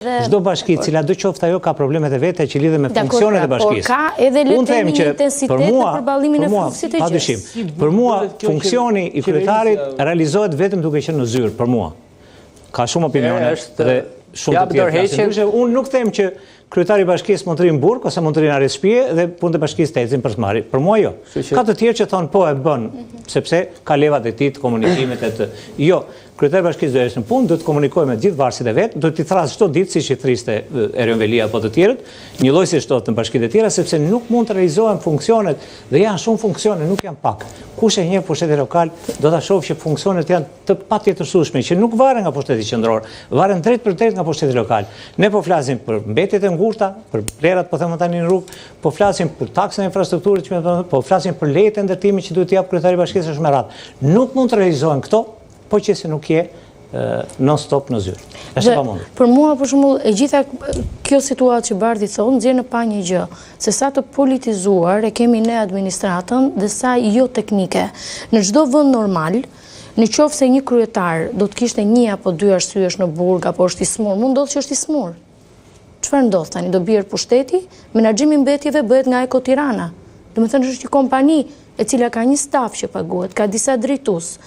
Çdo bashki cila do qoftë ajo ka problemet e veta që lidhen me funksionet e bashkisë. Ka edhe le të themi intensitet në përballimin e funksionit të gjë. Për mua funksioni i kryetarit realizohet vetëm duke qenë në zyrë, për mua. Ka shumë opinione dhe shumë të tjerë. Unë nuk them që kryetari i bashkisë mund të rrinë burg ose mund të rrinë arrest shtëpie dhe punët e bashkisë të ecin për të marrë. Për mua jo. Ka të tjerë që thonë po e bën, sepse ka levat e tij të komunikimet e të. Jo, kryetari i bashkisë do të ecë në punë, do të komunikojë me gjithë varësit e vet, do t'i thras çdo ditë siç i thriste Erion Velia apo të tjerët, një lloj si çdo në bashkitë e tjera, sepse nuk mund të realizohen funksionet dhe janë shumë funksione, nuk janë pak. Kush e njeh pushtetin lokal do ta shohë që funksionet janë të patjetërsueshme, që nuk varen nga pushteti qendror, varen drejt për drejt nga pushteti lokal. Ne po flasim për mbetjet e ngurta, për plerat po them tani në rrugë, po flasim për taksën e infrastrukturës, po flasim për lejet e ndërtimit që duhet t'i jap kryetari i bashkisë është me radhë. Nuk mund të realizohen këto, po që se nuk je non-stop në zyrë. Është pamundur. Për mua, për shembull, e gjitha kjo situatë që Bardhi thonë, nxjerr në pa një gjë, se sa të politizuar e kemi ne administratën dhe sa jo teknike. Në çdo vend normal, në qoftë se një kryetar do të kishte një apo dy arsyesh në burg apo është i smur, mund ndodh që është i smur. Çfarë ndodh tani? Do bjerë pushteti, menaxhimi i mbetjeve bëhet nga Eko Tirana. Domethënë është një kompani e cila ka një staf që paguhet, ka disa drejtues.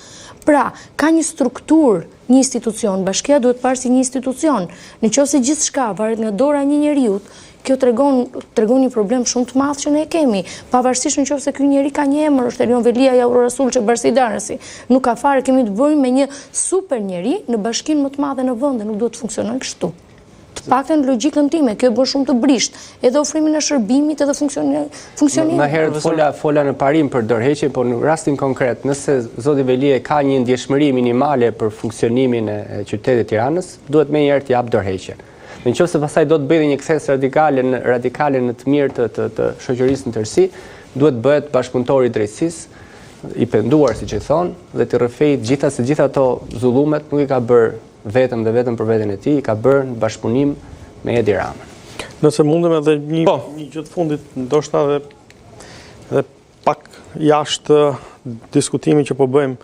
Pra, ka një strukturë, një institucion, bashkia duhet parë si një institucion. Nëse gjithçka varet nga dora e një njeriu, kjo tregon një problem shumë të madh që ne e kemi. Pavarësisht nëse ky njeri ka një emër, është Erion Velia ja Aurora Sulçe Barsidarasi. Nuk ka fare, kemi të bëjmë me një super njeri në bashkinë më të madhe në vend dhe nuk duhet të funksionojë kështu. Të paktën logjikën time, kjo bën shumë të brisht, edhe ofrimin e shërbimit edhe funksionimit. Më herët fola në parim për dorëheqje, por në rastin konkret, nëse zoti Velia ka një ndjeshmëri minimale për funksionimin e qytetit Tiranës, duhet menjëherë të jap dorëheqjen. Nëse pastaj do të bëjë një kthesë radikale në të mirë të shoqërisë në tërësi, duhet bëhet bashkëpunëtor i drejtësisë, i penduar siç e thon, dhe të rrëfej gjitha ato zullumet nuk i ka bërë vetëm dhe vetëm për veten e tij, ka bërë në bashkëpunim me Edi Ramën. Nëse mundem edhe një gjë të fundit, ndoshta dhe pak jashtë diskutimit që po bëjmë.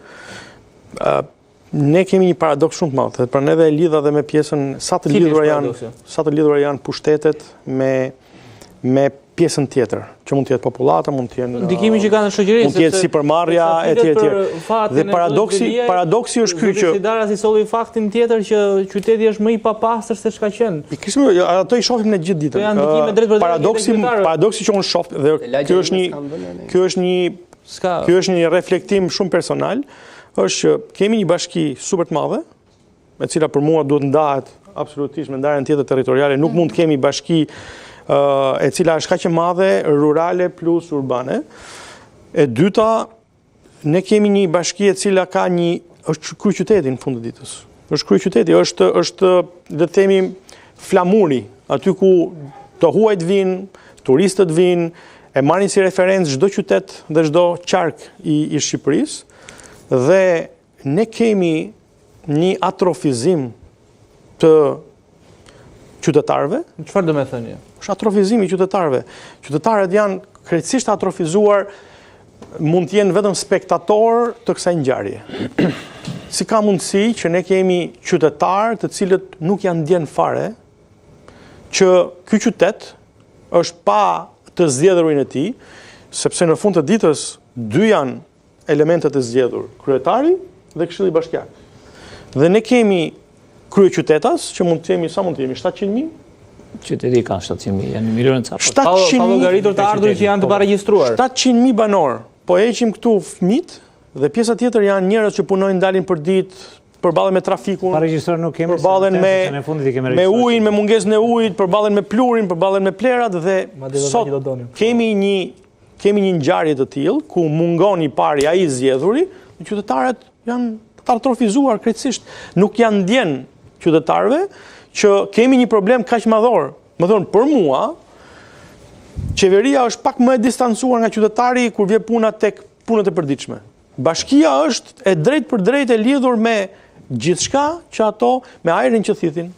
Ne kemi një paradoks shumë të madh, pra neve e lidha dhe me pjesën sa të lidhura janë pushtetet me pjesën tjetër, që mund të jetë popullata, mund të jenë ndikimi që ka në shoqëri, mund të jetë sipërmarrja etj. Dhe paradoksi është ky që Darasi solli faktin tjetër që qyteti është më i papastër se çka qen. Pikërisht ato i shohim ne gjithë ditën. Paradoksi që unë shoh dhe ky është një reflektim shumë personal, është që kemi një bashki super të madhe, e cila për mua duhet ndahet absolutisht me ndarjen tjetër territoriale, nuk mund të kemi bashki e cila është kaq e madhe, rurale plus urbane. E dyta, ne kemi një bashki e cila ka është kryeqyteti në fund të ditës. Është kryeqyteti, është le të themi flamuri, aty ku të huajt vinë, turistët vinë, e marrin si referencë çdo qytet dhe çdo qark i Shqipërisë, dhe ne kemi një atrofizim të qytetarëve. Çfarë do të thënë? Është atrofizimi i qytetarëve. Qytetarët janë krejtësisht atrofizuar, mund të jenë vetëm spektator të kësaj ngjarje. Si ka mundësi që ne kemi qytetarë të cilët nuk janë ndjen fare që ky qytet është pa të zgjedhurin e tij, sepse në fund të ditës dy janë elementet e zgjedhur, kryetari dhe këshilli bashkiak. Dhe ne kemi kryeqytetas, që mund të jemi, sa mund të jemi, 700.000? Qyteti ka 700.000, janë milionë ca. Pa llogaritur të ardhurit që janë të paregjistruar. 700.000 banor. Po heqim këtu fëmijët dhe pjesa tjetër janë njerëz që punojnë, dalin për ditë, përballen me trafikun, paregjistruar nuk kemi, përballen me ujin, me mungesën e ujit, përballen me plurin, përballen me plerat dhe sot kemi një ngjarje të tillë ku mungon i pari ai zgjedhuri, qytetarët janë të atrofizuar krejtësisht, nuk janë ndjen qytetarëve që kemi një problem kaq madhor. Më thonë, për mua, qeveria është pak më e distancuar nga qytetari kur vjen puna tek punët e përditshme. Bashkia është e drejt për drejt e lidhur me gjithçka që ato, me ajrin që thithin,